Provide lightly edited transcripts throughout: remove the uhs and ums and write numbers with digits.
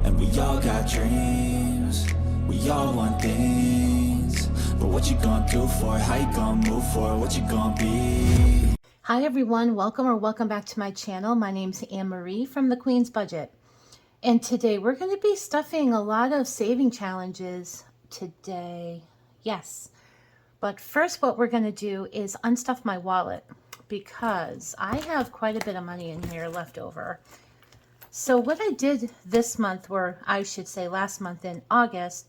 And we all got dreams, we all want things. But what you gonna do for it? How you gonna move for it? What you gonna be? Hi everyone, welcome back to my channel. My name's Anne-Marie from the Queen's Budget. And today we're going to be stuffing a lot of saving challenges today. Yes. But first what we're going to do is unstuff my wallet because I have quite a bit of money in here left over. So what I did this month, or I should say last month in August,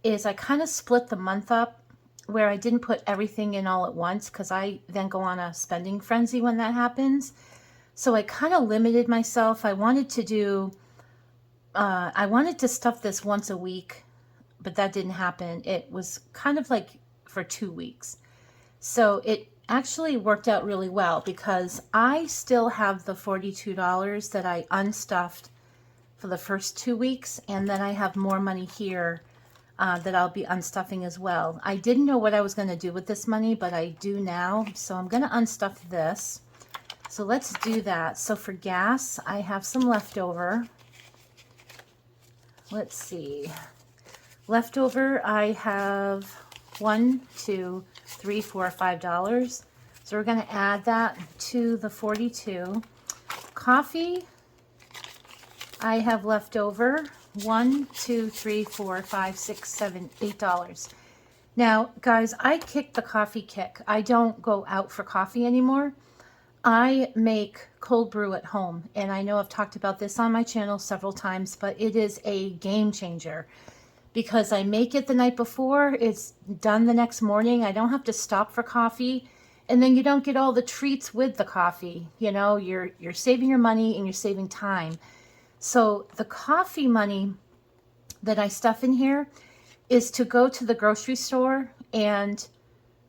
is I kind of split the month up where I didn't put everything in all at once because I then go on a spending frenzy when that happens. So I kind of limited myself. I wanted to stuff this once a week, but that didn't happen. It was kind of like for 2 weeks. So it actually worked out really well because I still have the $42 that I unstuffed for the first 2 weeks, and then I have more money here that I'll be unstuffing as well. I didn't know what I was going to do with this money, but I do now. So I'm going to unstuff this. So let's do that. So for gas, I have some leftover. Let's see. Leftover, I have $1, $2, $3, $4, $5. So we're going to add that to the 42. Coffee, I have leftover $1, $2, $3, $4, $5, $6, $7, $8. Now, guys, I kicked the coffee kick. I don't go out for coffee anymore. I make cold brew at home, and I know I've talked about this on my channel several times, but it is a game changer because I make it the night before, it's done the next morning. I don't have to stop for coffee, and then you don't get all the treats with the coffee. You know, you're saving your money and you're saving time. So the coffee money that I stuff in here is to go to the grocery store, and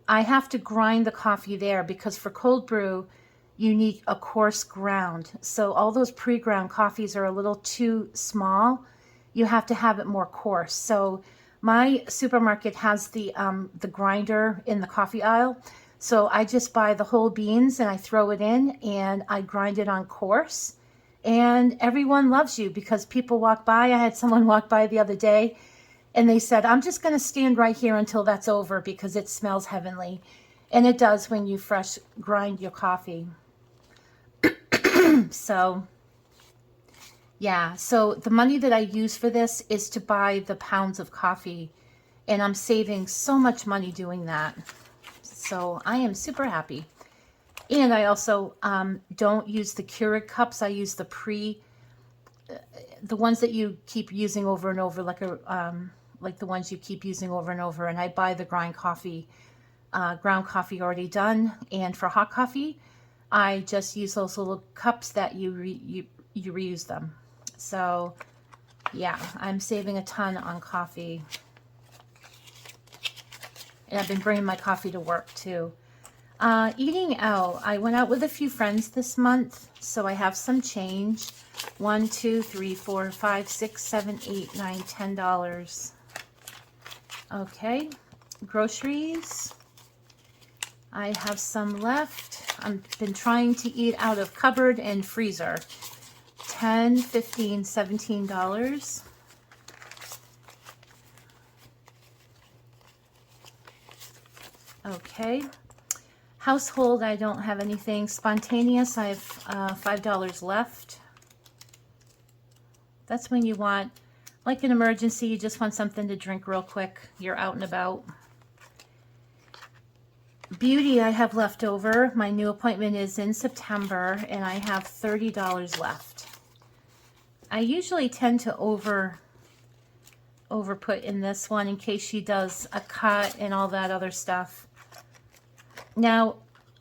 I have to grind the coffee there because for cold brew, you need a coarse ground. So all those pre-ground coffees are a little too small. You have to have it more coarse. So my supermarket has the grinder in the coffee aisle. So I just buy the whole beans and I throw it in and I grind it on coarse. And everyone loves you because people walk by. I had someone walk by the other day and they said, I'm just going to stand right here until that's over because it smells heavenly. And it does when you fresh grind your coffee. So, yeah. So the money that I use for this is to buy the pounds of coffee. And I'm saving so much money doing that. So I am super happy. And I also don't use the Keurig cups. I use the ones that you keep using over and over, like the ones you keep using over and over. And I buy the ground coffee already done. And for hot coffee, I just use those little cups that you reuse them. So yeah, I'm saving a ton on coffee. And I've been bringing my coffee to work too. Eating out, I went out with a few friends this month, so I have some change. $1, $2, $3, $4, $5, $6, $7, $8, $9, $10. Okay, groceries. I have some left. I've been trying to eat out of cupboard and freezer. $10, $15, $17. Okay. Household, I don't have anything. Spontaneous, I have $5 left. That's when you want, like an emergency, you just want something to drink real quick. You're out and about. Beauty, I have left over. My new appointment is in September, and I have $30 left. I usually tend to overput in this one in case she does a cut and all that other stuff. Now,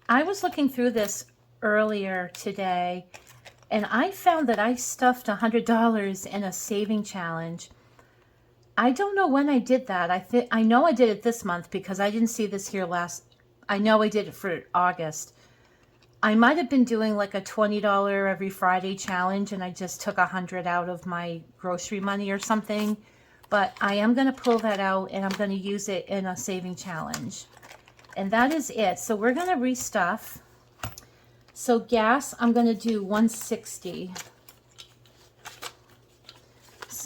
I was looking through this earlier today, and I found that I stuffed $100 in a saving challenge. I don't know when I did that. I know I did it this month because I didn't see this here last. I know I did it for August. I might have been doing like a $20 every Friday challenge, and I just took $100 out of my grocery money or something. But I am going to pull that out, and I'm going to use it in a saving challenge. And that is it. So we're going to restuff. So gas, I'm going to do 160.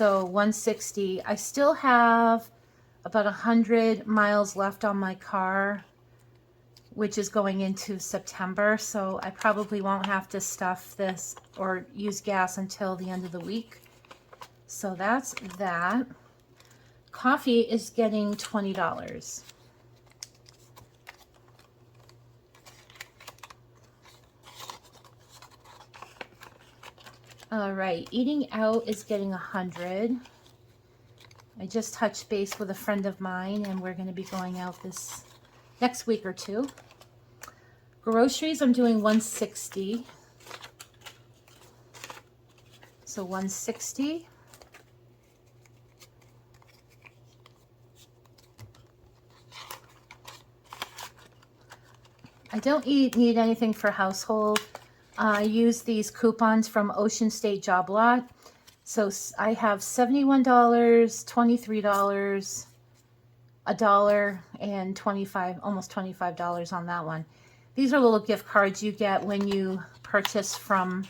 So 160. I still have about 100 miles left on my car, which is going into September. So I probably won't have to stuff this or use gas until the end of the week. So that's that. Coffee is getting $20. All right, eating out is getting 100. I just touched base with a friend of mine, and we're going to be going out this next week or two. Groceries, I'm doing 160. So 160. I don't need anything for household. I use these coupons from Ocean State Job Lot. So I have $71, $23, $1, and almost $25 on that one. These are little gift cards you get when you purchase from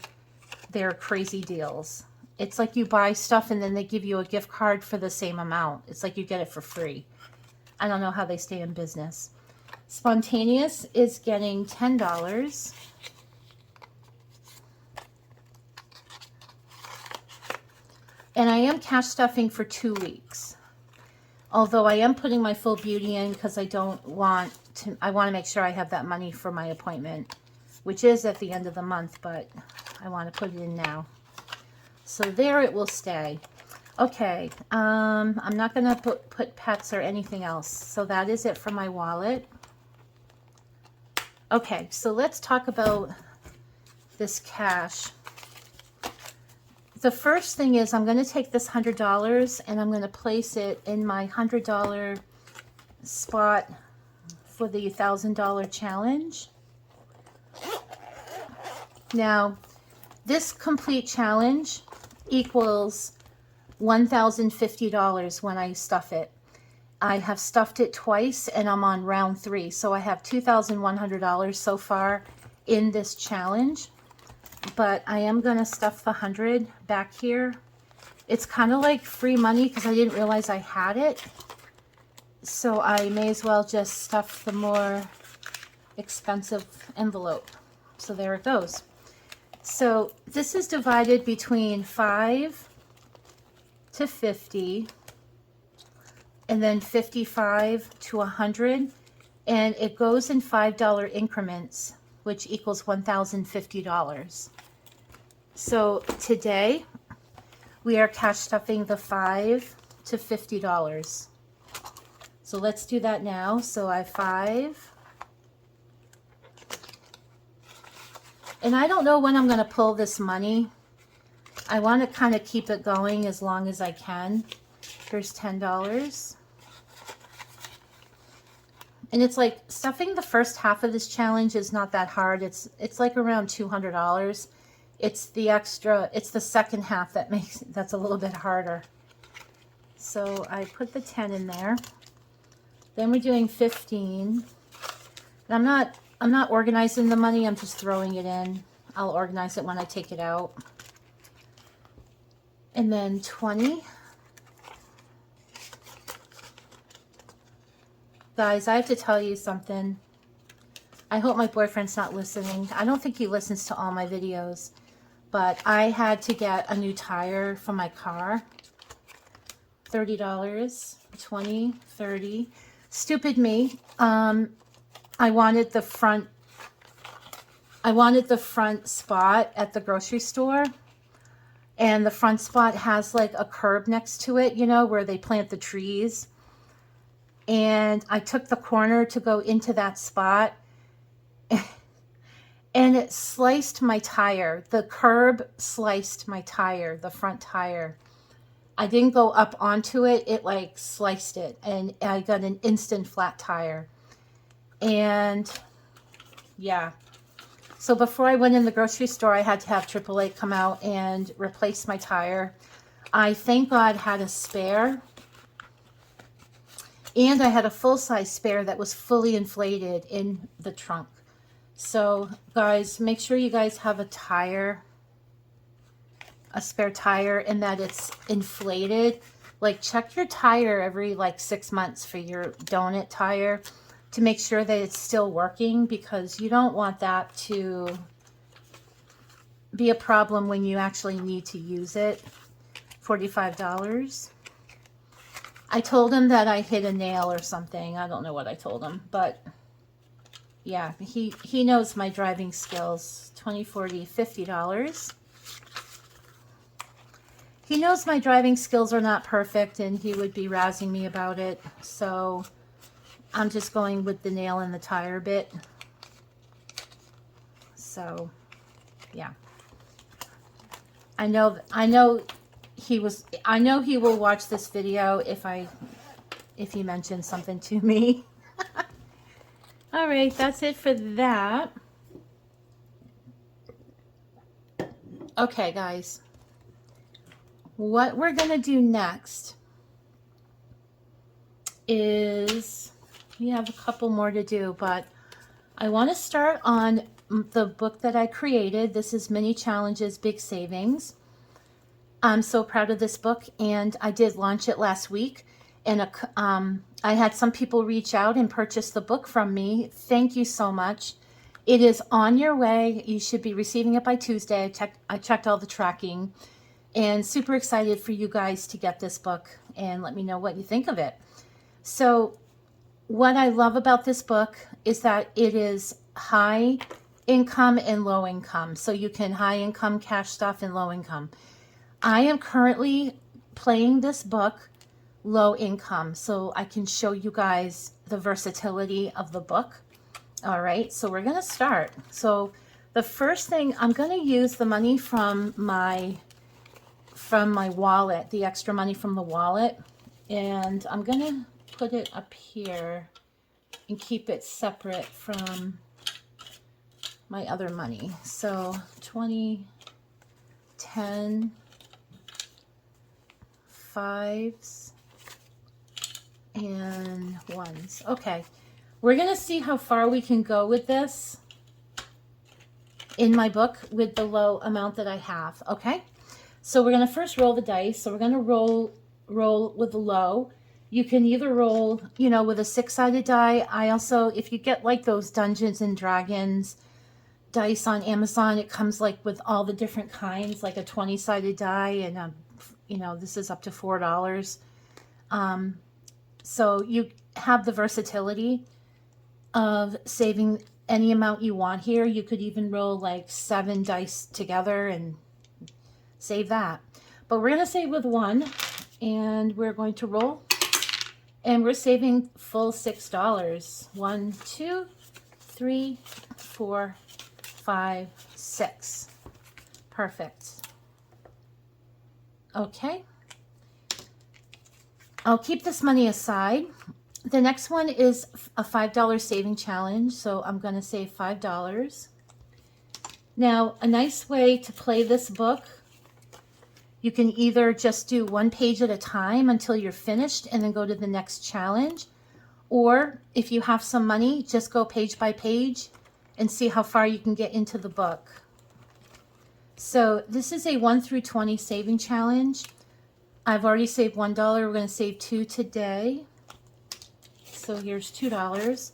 their crazy deals. It's like you buy stuff and then they give you a gift card for the same amount. It's like you get it for free. I don't know how they stay in business. Spontaneous is getting $10. And I am cash stuffing for 2 weeks. Although I am putting my full beauty in because I want to make sure I have that money for my appointment, which is at the end of the month, but I want to put it in now. So there it will stay. Okay, I'm not going to put pets or anything else. So that is it for my wallet. Okay, so let's talk about this cash. The first thing is I'm going to take this $100 and I'm going to place it in my $100 spot for the $1,000 challenge. Now, this complete challenge equals $1,050 when I stuff it. I have stuffed it twice and I'm on round 3. So I have $2,100 so far in this challenge. But I am going to stuff the 100 back here. It's kind of like free money because I didn't realize I had it. So I may as well just stuff the more expensive envelope. So there it goes. So this is divided between 5 to 50 and then 55 to 100. And it goes in $5 increments, which equals $1,050. So today we are cash stuffing the $5 to $50. So let's do that now. So I have 5. And I don't know when I'm going to pull this money. I want to kind of keep it going as long as I can. Here's $10. And it's like stuffing the first half of this challenge is not that hard. It's like around $200. It's the second half that's a little bit harder. So I put the 10 in there. Then we're doing 15. And I'm not organizing the money, I'm just throwing it in. I'll organize it when I take it out. And then 20. Guys, I have to tell you something. I hope my boyfriend's not listening. I don't think he listens to all my videos. But I had to get a new tire for my car. $30, 20, 30. Stupid me. I wanted the front spot at the grocery store. And the front spot has like a curb next to it, you know, where they plant the trees. And I took the corner to go into that spot. And it sliced my tire. The curb sliced my tire, the front tire. I didn't go up onto it. It like sliced it. And I got an instant flat tire. And yeah. So before I went in the grocery store, I had to have AAA come out and replace my tire. I, thank God, had a spare. And I had a full-size spare that was fully inflated in the trunk. So, guys, make sure you guys have a tire a spare tire and that it's inflated, like check your tire every like 6 months for your donut tire to make sure that it's still working, because you don't want that to be a problem when you actually need to use it. $45. I told him that I hit a nail or something. I don't know what I told him, but yeah, he knows my driving skills. $20, $40, $50. He knows my driving skills are not perfect, and he would be razzing me about it. So I'm just going with the nail in the tire bit. So yeah, I know he will watch this video if he mentions something to me. All right, that's it for that. Okay, guys. What we're going to do next is, we have a couple more to do, but I want to start on the book that I created. This is Mini Challenges, Big Savings. I'm so proud of this book, and I did launch it last week. And I had some people reach out and purchase the book from me. Thank you so much. It is on your way. You should be receiving it by Tuesday. I checked all the tracking. And super excited for you guys to get this book and let me know what you think of it. So what I love about this book is that it is high income and low income. So you can high income cash stuff and low income. I am currently playing this book low income, so I can show you guys the versatility of the book. All right, so we're going to start. So the first thing, I'm going to use the money from my wallet, the extra money from the wallet, and I'm going to put it up here and keep it separate from my other money. So 20, 10, 5s, and 1s. Okay, we're going to see how far we can go with this in my book with the low amount that I have. Okay, so we're going to first roll the dice. So we're going to roll with the low. You can either roll, with a 6-sided die. I also, if you get like those Dungeons and Dragons dice on Amazon, it comes like with all the different kinds, like a 20-sided die, and this is up to $4. So you have the versatility of saving any amount you want here. You could even roll like 7 dice together and save that. But we're going to save with 1, and we're going to roll, and we're saving full $6. 1, 2, 3, 4, 5, 6. Perfect. Okay. I'll keep this money aside. The next one is a $5 saving challenge. So I'm going to save $5. Now, a nice way to play this book, you can either just do 1 page at a time until you're finished and then go to the next challenge. Or if you have some money, just go page by page and see how far you can get into the book. So this is a 1 through 20 saving challenge. I've already saved $1. We're going to save 2 today. So here's $2.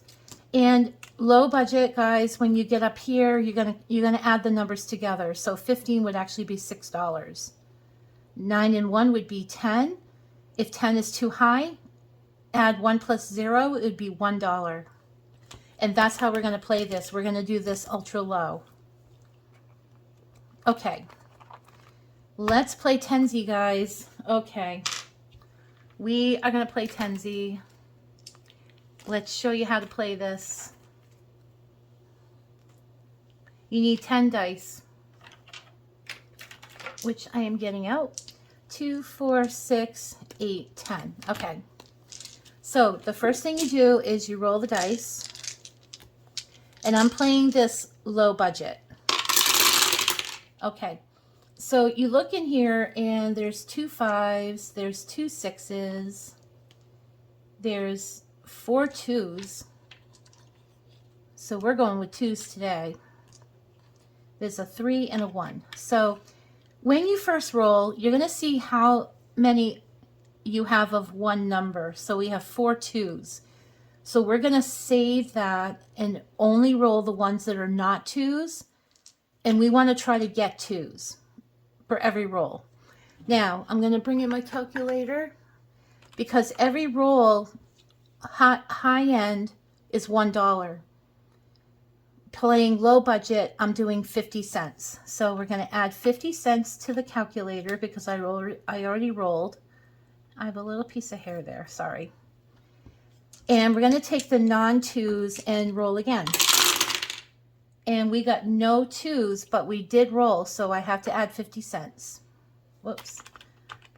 And low budget, guys, when you get up here, you're gonna add the numbers together. So 15 would actually be $6. 9 and 1 would be 10. If 10 is too high, add 1 plus 0, it would be $1. And that's how we're going to play this. We're going to do this ultra low. Okay. Let's play Tenzi, guys. Okay. We are going to play Tenzi. Let's show you how to play this. You need 10 dice, which I am getting out. 2, 4, 6, 8, 10. Okay. So the first thing you do is you roll the dice. And I'm playing this low budget. Okay. So you look in here and there's 2 5s, there's 2 6s, there's 4 2s. So we're going with 2s today. There's a 3 and a 1. So when you first roll, you're going to see how many you have of one number. So we have 4 2s. So we're going to save that and only roll the ones that are not 2s. And we want to try to get 2s for every roll. Now, I'm going to bring in my calculator because every roll, high end, is $1. Playing low budget, I'm doing 50 cents. So we're going to add 50 cents to the calculator because I already rolled. I have a little piece of hair there, sorry. And we're going to take the non-2s and roll again. And we got no 2s, but we did roll, so I have to add 50 cents. Whoops.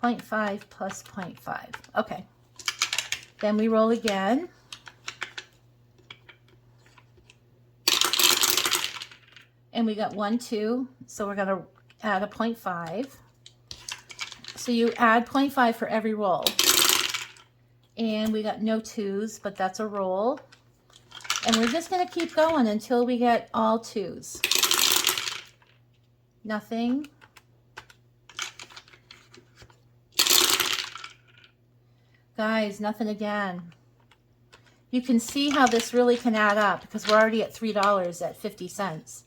0.5 plus 0.5. Okay. Then we roll again. And we got 1 2, so we're going to add a 0.5. So you add 0.5 for every roll. And we got no 2s, but that's a roll. And we're just going to keep going until we get all 2s. Nothing. Guys, nothing again. You can see how this really can add up because we're already at $3 at 50 cents.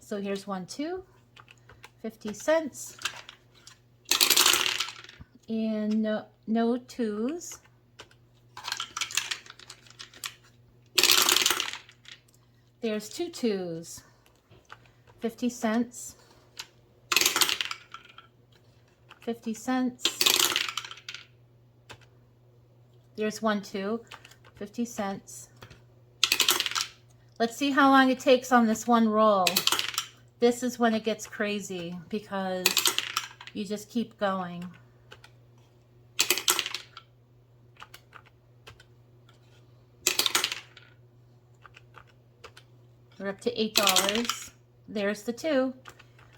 So here's 1 2, 50 cents. And no 2s. There's 2 2s. 50 cents. 50 cents. There's 1 2. 50 cents. Let's see how long it takes on this one roll. This is when it gets crazy because you just keep going. We're up to $8. There's the 2.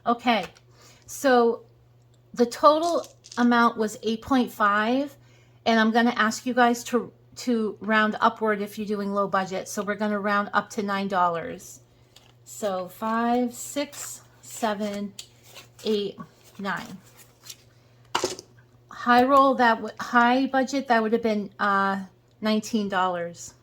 Okay, so the total amount was 8.5, and I'm going to ask you guys to round upward if you're doing low budget. So we're going to round up to $9. So 5, 6, 7, 8, 9. High budget, that would have been $19.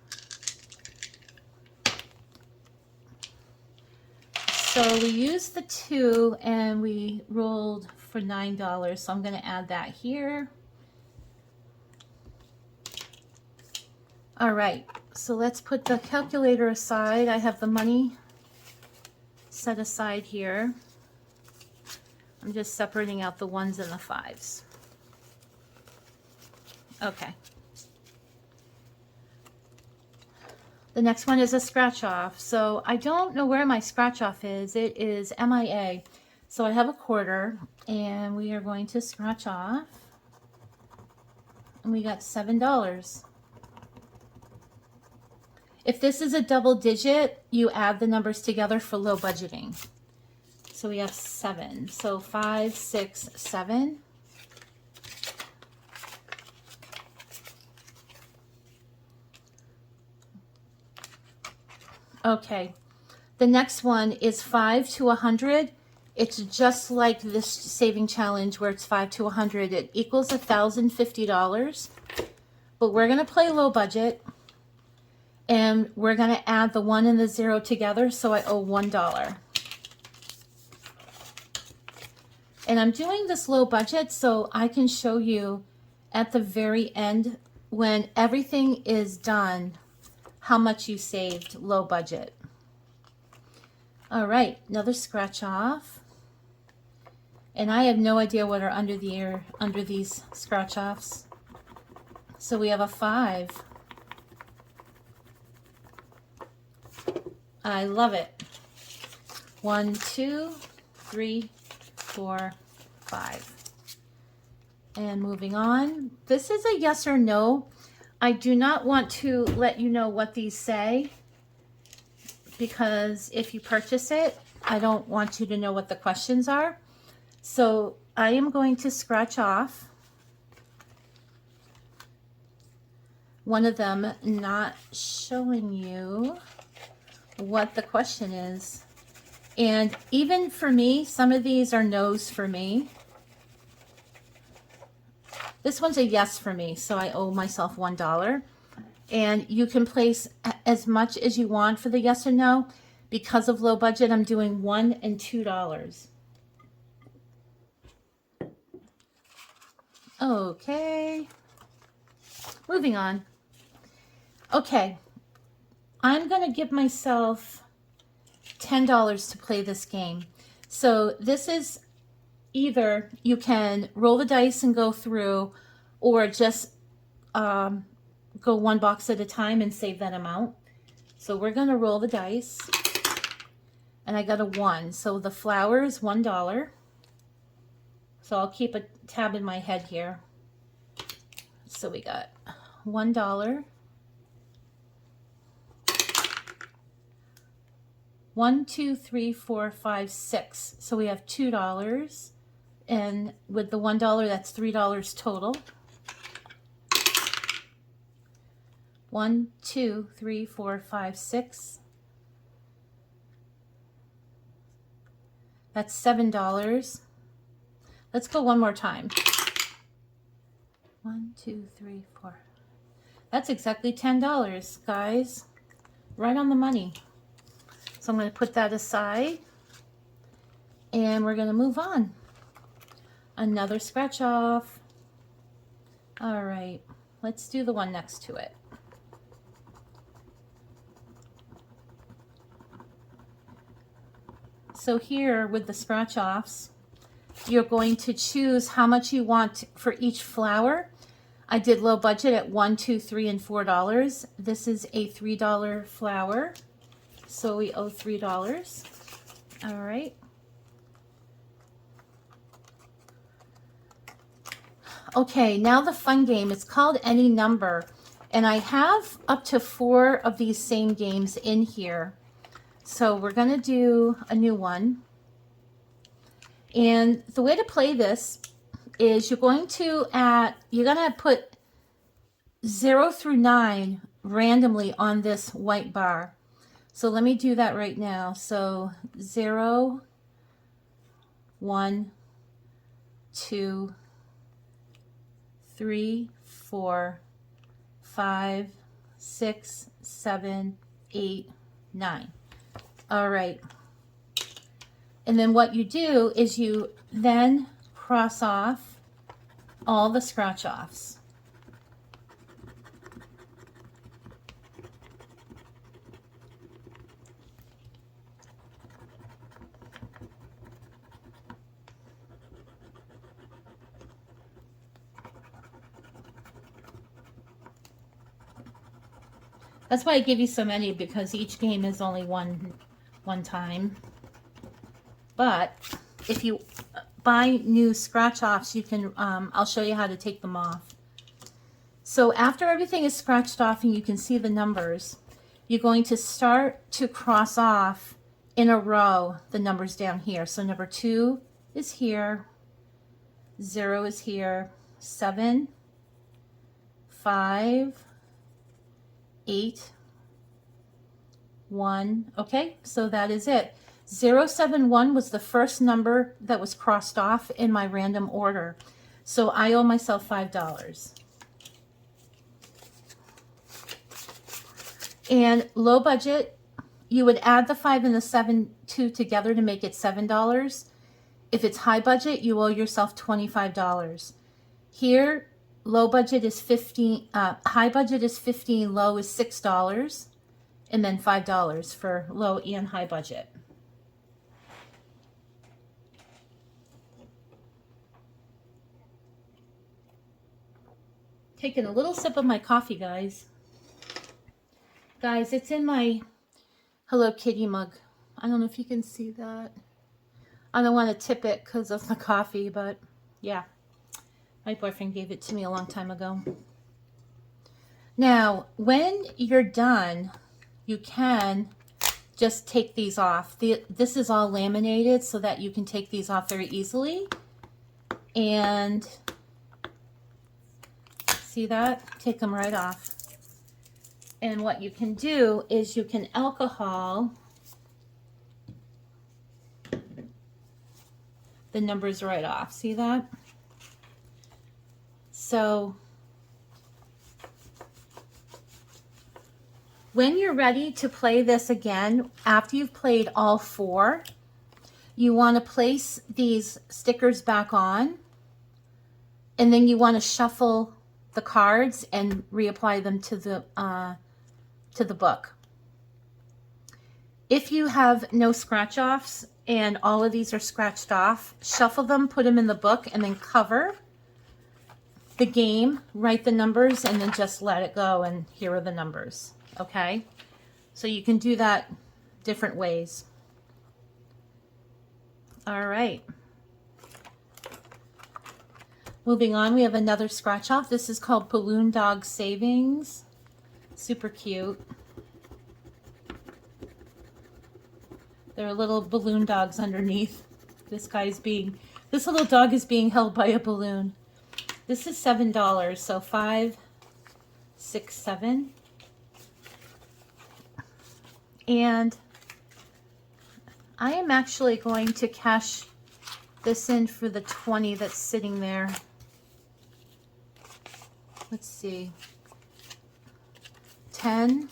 So we used the 2 and we rolled for $9. So I'm going to add that here. All right, so let's put the calculator aside. I have the money set aside here. I'm just separating out the 1s and the 5s. Okay. The next one is a scratch off. So I don't know where my scratch off is. It is MIA. So I have a quarter and we are going to scratch off. And we got $7. If this is a double digit, you add the numbers together for low budgeting. So we have 7. So 5, 6, 7. Okay. The next one is 5 to 100. It's just like this saving challenge where it's 5 to 100. It equals $1,050. But we're going to play low budget. And we're going to add the 1 and the 0 together, so I owe $1. And I'm doing this low budget so I can show you at the very end when everything is done how much you saved low budget. All right, another scratch off. And I have no idea what are under these scratch offs. So we have a 5. I love it. 1, 2, 3, 4, 5. And moving on. This is a yes or no. I do not want to let you know what these say because if you purchase it, I don't want you to know what the questions are. So I am going to scratch off one of them, not showing you what the question is. And even for me, some of these are no's for me. This one's a yes for me, so I owe myself $1. And you can place as much as you want for the yes or no. Because of low budget, I'm doing $1 and $2. Okay, moving on. Okay, I'm gonna give myself $10 to play this game. So this is either you can roll the dice and go through, or just go one box at a time and save that amount. So we're gonna roll the dice, and I got a 1. So the flour is $1. So I'll keep a tab in my head here. So we got $1. 1, 2, 3, 4, 5, 6. So we have $2. And with the $1, that's $3 total. 1, 2, 3, 4, 5, 6. That's $7. Let's go one more time. 1, 2, 3, 4. That's exactly $10, guys. Right on the money. So I'm going to put that aside. And we're going to move on. Another scratch off. All right. Let's do the one next to it. So here with the scratch offs, you're going to choose how much you want for each flower. I did low budget at $1, $2, $3, and $4. This is a $3 flower, so we owe $3. All right. Okay, now the fun game. It's called Any Number, and I have up to 4 of these same games in here. So we're going to do a new one. And the way to play this is you're going to put 0 through 9 randomly on this white bar. So let me do that right now. So 0, 1, 2, 3, 4, 5, 6, 7, 8, 9. All right. And then what you do is you then cross off all the scratch offs. That's why I give you so many, because each game is only one time. But if you buy new scratch offs, you can, I'll show you how to take them off. So after everything is scratched off and you can see the numbers, you're going to start to cross off in a row the numbers down here. So number 2 is here, 0 is here, 7, 5, 8, 1. Okay, so that is it. 071 was the first number that was crossed off in my random order. So I owe myself $5. And low budget, you would add the 5 and the 7 together to make it $7. If it's high budget, you owe yourself $25. Here, low budget is 15, high budget is 15, low is $6, and then $5 for low and high budget. Taking a little sip of my coffee, guys. Guys, it's in my Hello Kitty mug. I don't know if you can see that. I don't want to tip it because of the coffee, but yeah. My boyfriend gave it to me a long time ago. Now, when you're done, you can just take these off. This is all laminated so that you can take these off very easily. And see that? Take them right off. And what you can do is you can alcohol the numbers right off. See that? So when you're ready to play this again, after you've played all 4, you want to place these stickers back on, and then you want to shuffle the cards and reapply them to the book. If you have no scratch offs and all of these are scratched off, shuffle them, put them in the book, and then cover the game, write the numbers, and then just let it go, and here are the numbers. Okay, so you can do that different ways. All right, moving on, we have another scratch off. This is called Balloon Dog Savings. Super cute. There are little balloon dogs underneath. This little dog is being held by a balloon. This is $7, so 5, 6, 7. And I am actually going to cash this in for the 20 that's sitting there. Let's see. 10,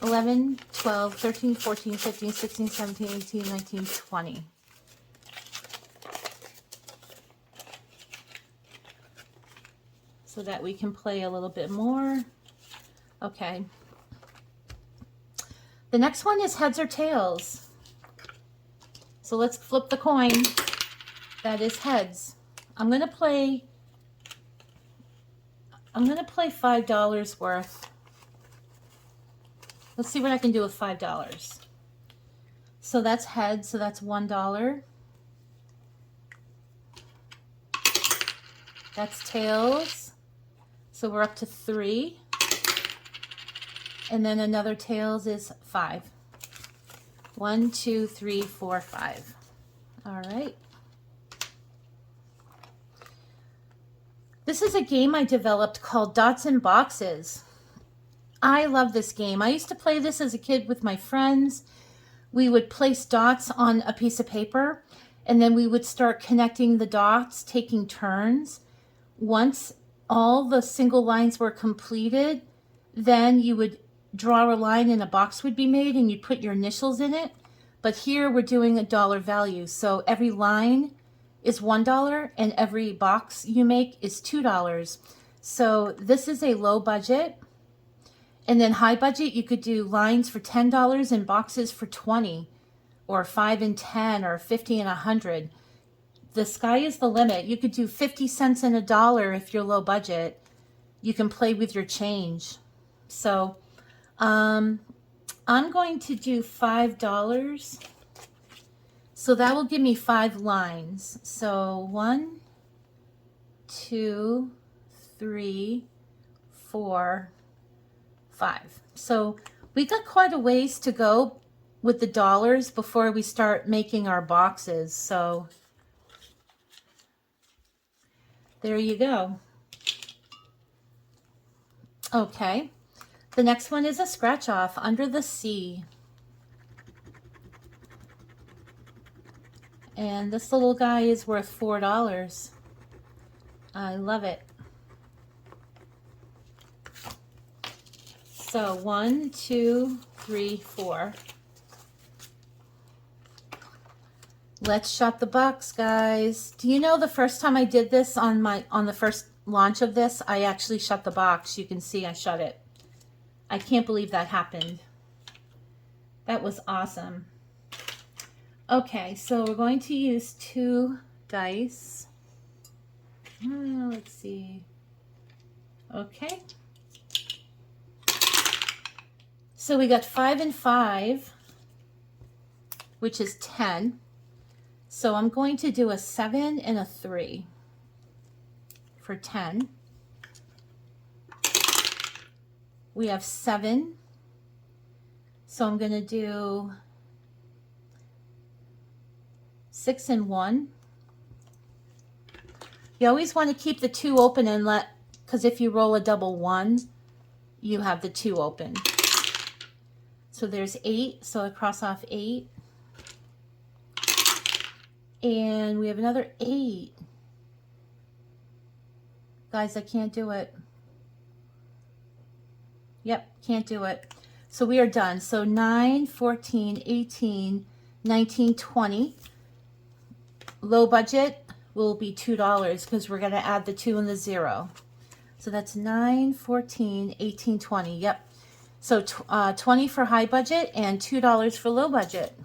11, 12, 13, 14, 15, 16, 17, 18, 19, 20. So that we can play a little bit more. Okay. The next one is heads or tails. So let's flip the coin. That is heads. I'm gonna play $5 worth. Let's see what I can do with $5. So that's heads, so that's $1. That's tails. So we're up to 3. And then another tails is 5. 1, 2, 3, 4, 5. All right. This is a game I developed called Dots and Boxes. I love this game. I used to play this as a kid with my friends. We would place dots on a piece of paper, and then we would start connecting the dots, taking turns. Once all the single lines were completed, then you would draw a line and a box would be made, and you'd put your initials in it. But here we're doing a dollar value. So every line is $1 and every box you make is $2. So this is a low budget. And then high budget, you could do lines for $10 and boxes for $20, or 5 and 10, or 50 and 100. The sky is the limit. You could do 50 cents and $1 if you're low budget. You can play with your change. So I'm going to do $5. So that will give me 5 lines. So 1, 2, 3, 4, 5. So we got quite a ways to go with the dollars before we start making our boxes. So there you go. Okay. The next one is a scratch off, Under the Sea. And this little guy is worth $4. I love it. So 1, 2, 3, 4. Let's shut the box, guys. Do you know the first time I did this on the first launch of this, I actually shut the box. You can see I shut it. I can't believe that happened. That was awesome. Okay, so we're going to use 2 dice. Let's see. Okay. So we got 5 and 5, which is 10. So I'm going to do a 7 and a 3 for 10. We have 7. So I'm going to do 6 and 1. You always want to keep the 2 open and because if you roll a double 1, you have the 2 open. So there's 8, so I cross off 8. And we have another 8. Guys, I can't do it. Yep, can't do it. So we are done. So 9, 14, 18, 19, 20. Low budget will be $2 because we're going to add the 2 and the 0. So that's 9, 14, 18, 20. Yep. So 20 for high budget and $2 for low budget.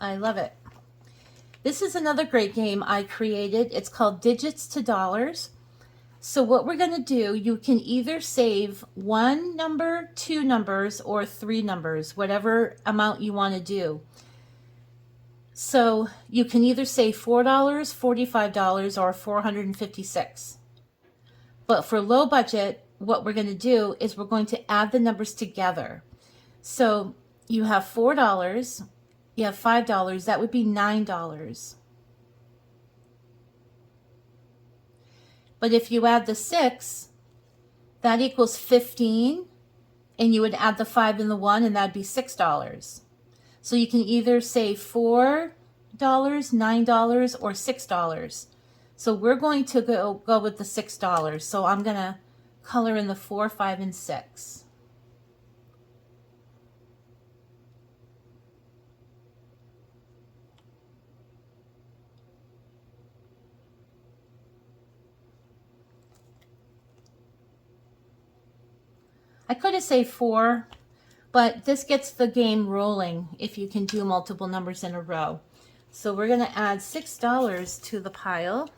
I love it. This is another great game I created. It's called Digits to Dollars. So what we're going to do, you can either save 1 number, 2 numbers, or 3 numbers, whatever amount you want to do. So you can either save $4, $45, or $456. But for low budget, what we're going to do is we're going to add the numbers together. So you have $4, you have $5, that would be $9. But if you add the 6, that equals 15, and you would add the 5 and the 1, and that'd be $6. So you can either save $4, $9, or $6. So we're going to go with the $6. So I'm going to color in the 4, 5, and 6. I could have saved 4, but this gets the game rolling if you can do multiple numbers in a row. So we're going to add $6 to the pile.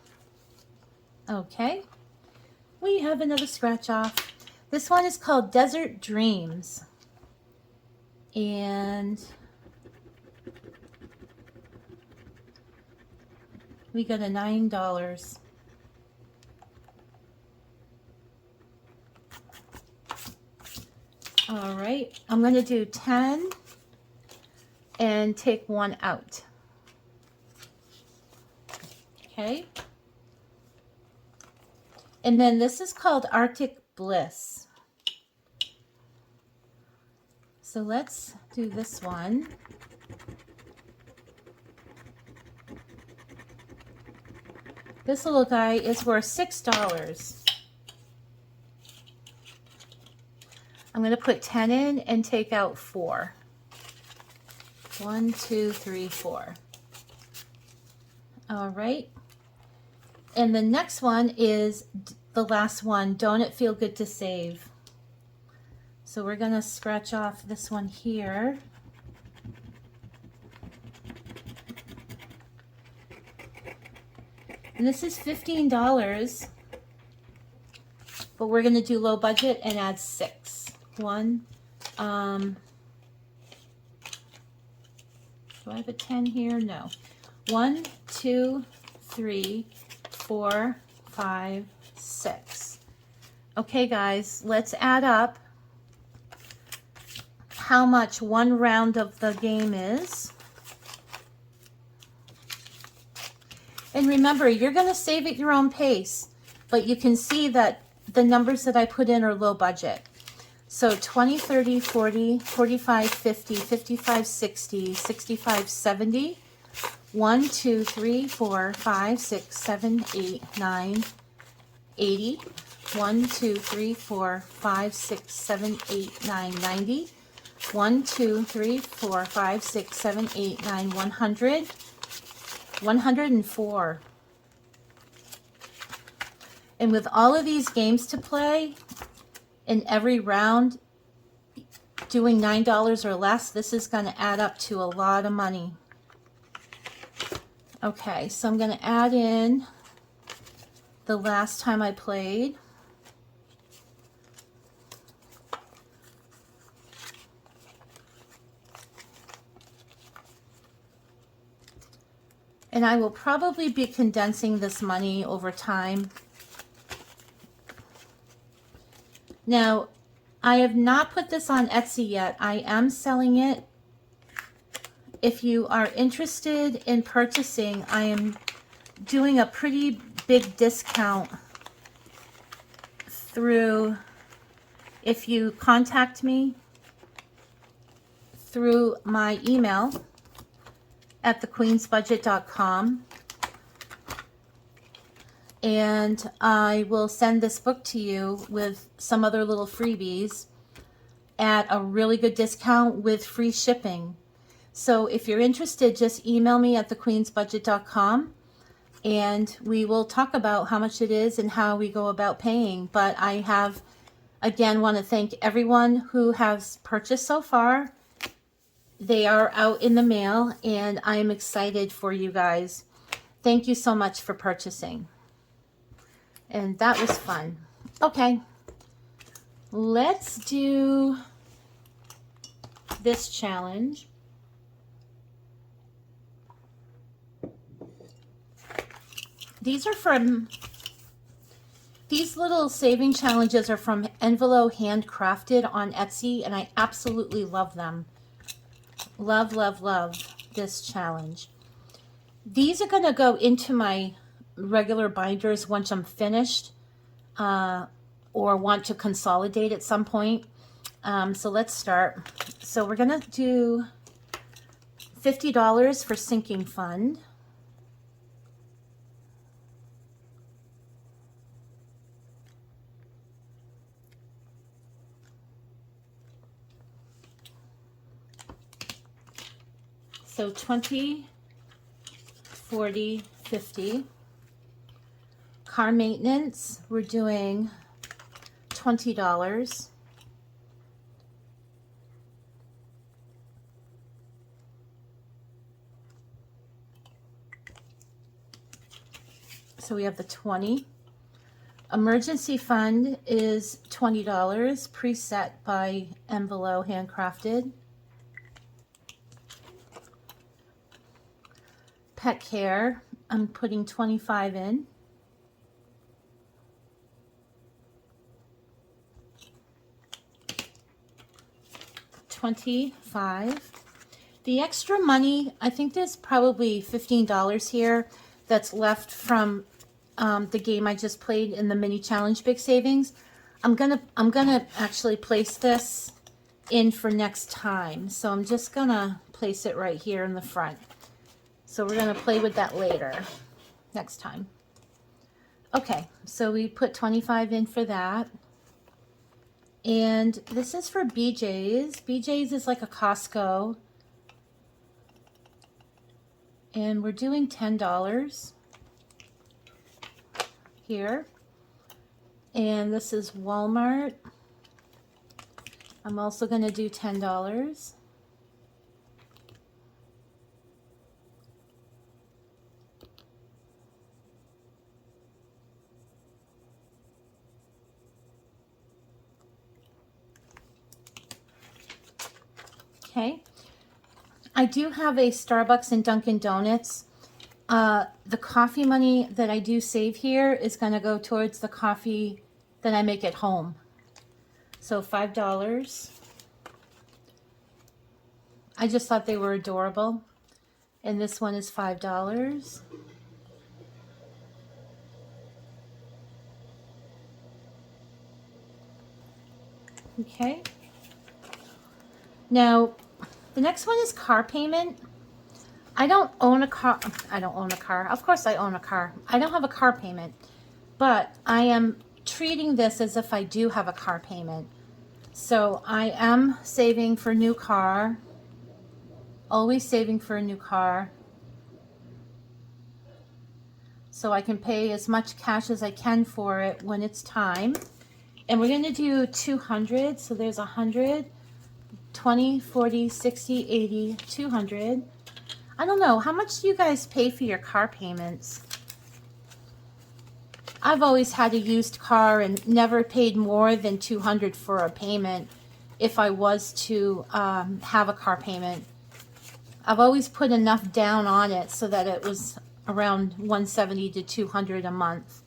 Okay. We have another scratch off. This one is called Desert Dreams. And we got a $9. All right, I'm going to do 10 and take 1 out. Okay. And then this is called Arctic Bliss. So let's do this one. This little guy is worth $6. I'm going to put 10 in and take out 4. 1, 2, 3, 4. All right. And the next one is the last one. Don't it feel good to save? So we're going to scratch off this one here. And this is $15. But we're going to do low budget and add 6. 1. Do I have a 10 here? No. 1, 2, 3, 4, 5, 6. Okay, guys, let's add up how much one round of the game is. And remember, you're going to save at your own pace, but you can see that the numbers that I put in are low budget. So 20, 30, 40, 45, 50, 55, 60, 65, 70. 1, 2, 3, 4, 5, 6, 7, 8, 9, 80. 1, 2, 3, 4, 5, 6, 7, 8, 9, 90. 1, 2, 3, 4, 5, 6, 7, 8, 9, 100. 104. And with all of these games to play, in every round, doing $9 or less, this is going to add up to a lot of money. Okay, so I'm going to add in the last time I played. And I will probably be condensing this money over time. Now, I have not put this on Etsy yet. I am selling it. If you are interested in purchasing, I am doing a pretty big discount through, if you contact me through my email, at thequeensbudget.com. And I will send this book to you with some other little freebies at a really good discount with free shipping. So if you're interested, just email me at thequeensbudget.com and we will talk about how much it is and how we go about paying. But I have, again, want to thank everyone who has purchased so far. They are out in the mail and I'm excited for you guys. Thank you so much for purchasing. And that was fun. Okay, let's do this challenge. These little saving challenges are from Envelope Handcrafted on Etsy, and I absolutely love them. Love, love, love this challenge. These are going to go into my regular binders once I'm finished or want to consolidate at some point. So let's start. So we're going to do $50 for sinking fund. So 20, 40, 50. Car maintenance, we're doing $20. So we have the 20. Emergency fund is $20, preset by Envelope Handcrafted. Pet care, I'm putting 25 in. $25. The extra money, I think there's probably $15 here that's left from the game I just played in the mini challenge big savings. I'm gonna actually place this in for next time. So I'm just gonna place it right here in the front. So we're gonna play with that later, next time. Okay, so we put 25 in for that. And this is for BJ's. BJ's is like a Costco. And we're doing $10 here. And this is Walmart. I'm also going to do $10. Okay. I do have a Starbucks and Dunkin' Donuts. The coffee money that I do save here is going to go towards the coffee that I make at home. So $5. I just thought they were adorable. And this one is $5. Okay. Now, the next one is car payment. I don't own a car. Of course I own a car. I don't have a car payment, but I am treating this as if I do have a car payment. So I am saving for a new car. Always saving for a new car. So I can pay as much cash as I can for it when it's time. And we're going to do 200. So there's 100. 20, 40, 60, 80, 200. I don't know. How much do you guys pay for your car payments? I've always had a used car and never paid more than 200 for a payment if I was to have a car payment. I've always put enough down on it so that it was around 170 to 200 a month.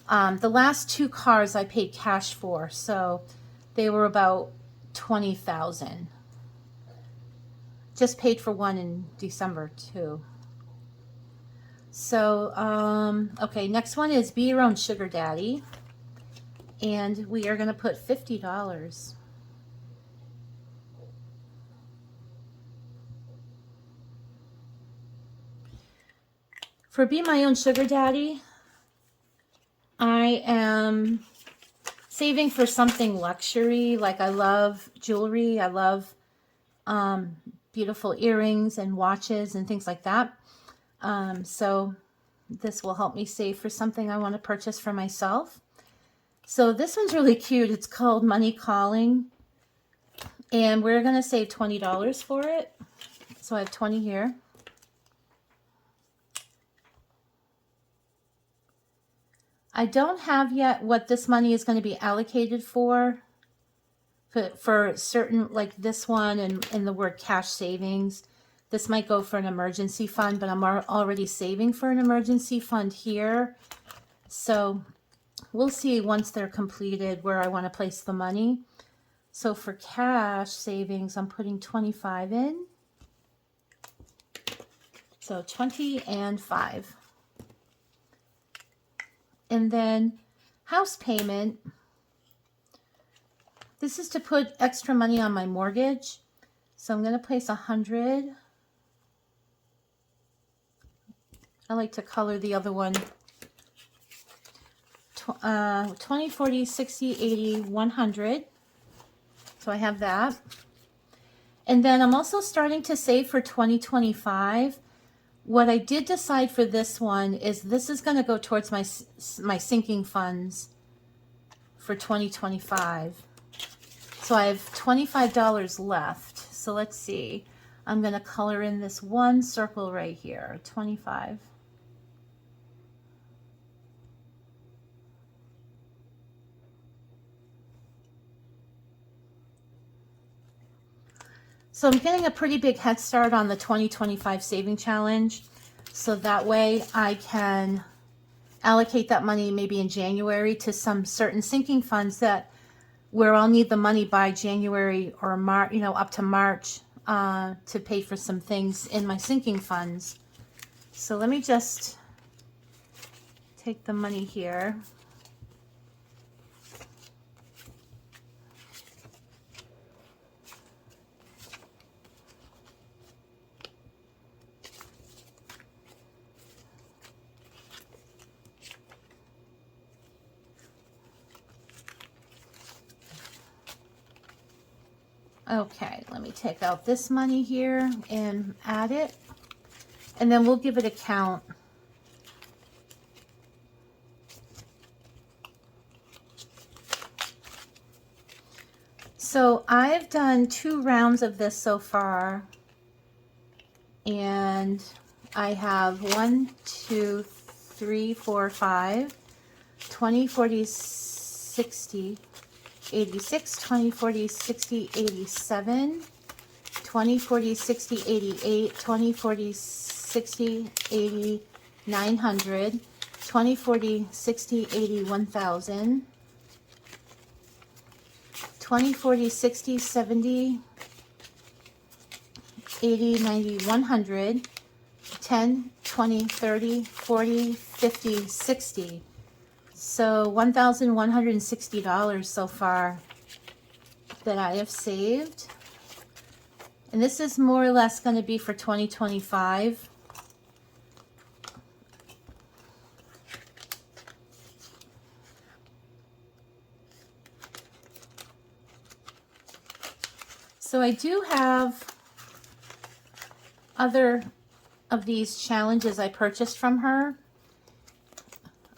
The last two cars I paid cash for, so they were about 20,000. Just paid for one in December too. So okay, next one is be your own sugar daddy, and we are going to put $50. For Be My Own Sugar Daddy, I am saving for something luxury. Like I love jewelry. I love beautiful earrings and watches and things like that. So this will help me save for something I want to purchase for myself. So this one's really cute. It's called Money Calling. And we're going to save $20 for it. So I have 20 here. I don't have yet what this money is going to be allocated for certain, like this one and the word cash savings. This might go for an emergency fund, but I'm already saving for an emergency fund here. So we'll see once they're completed where I want to place the money. So for cash savings, I'm putting 25 in. So 20 and 5. And then house payment. This is to put extra money on my mortgage. So I'm going to place 100. I like to color the other one. 20, 40, 60, 80, 100. So I have that. And then I'm also starting to save for 2025. What I did decide for this one is this is going to go towards my sinking funds for 2025. So I have $25 left. So let's see. I'm going to color in this one circle right here, 25. So I'm getting a pretty big head start on the 2025 saving challenge. So that way I can allocate that money maybe in January to some certain sinking funds where I'll need the money by January or March, up to March to pay for some things in my sinking funds. So let me just take the money here. Okay, let me take out this money here and add it. And then we'll give it a count. So I've done 2 rounds of this so far. And I have 1, 2, 3, 4, 5, 20, 40, 60, 86, 20, 40, 60, 87, 20, 40, 60, 88, 20, 40, 60, 80, 900, 20, 40, 60, 80, 1000, 20, 40, 60, 70, 80, 90, 100, 10, 20, 30, 40, 50, 60. So $1,160 so far that I have saved. And this is more or less going to be for 2025. So I do have other of these challenges I purchased from her.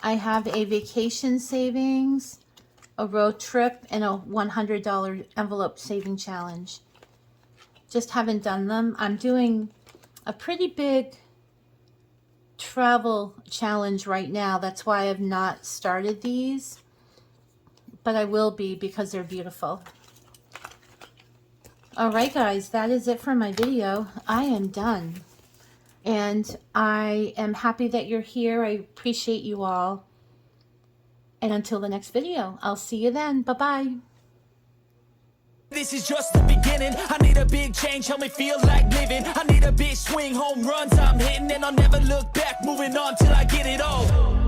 I have a vacation savings, a road trip, and a $100 envelope saving challenge. Just haven't done them. I'm doing a pretty big travel challenge right now. That's why I have not started these, but I will be because they're beautiful. All right, guys, that is it for my video. I am done. And I am happy that you're here. I appreciate you all. And until the next video, I'll see you then. Bye-bye. This is just the beginning. I need a big change, help me feel like living. I need a big swing, home runs I'm hitting, and I'll never look back, moving on till I get it all.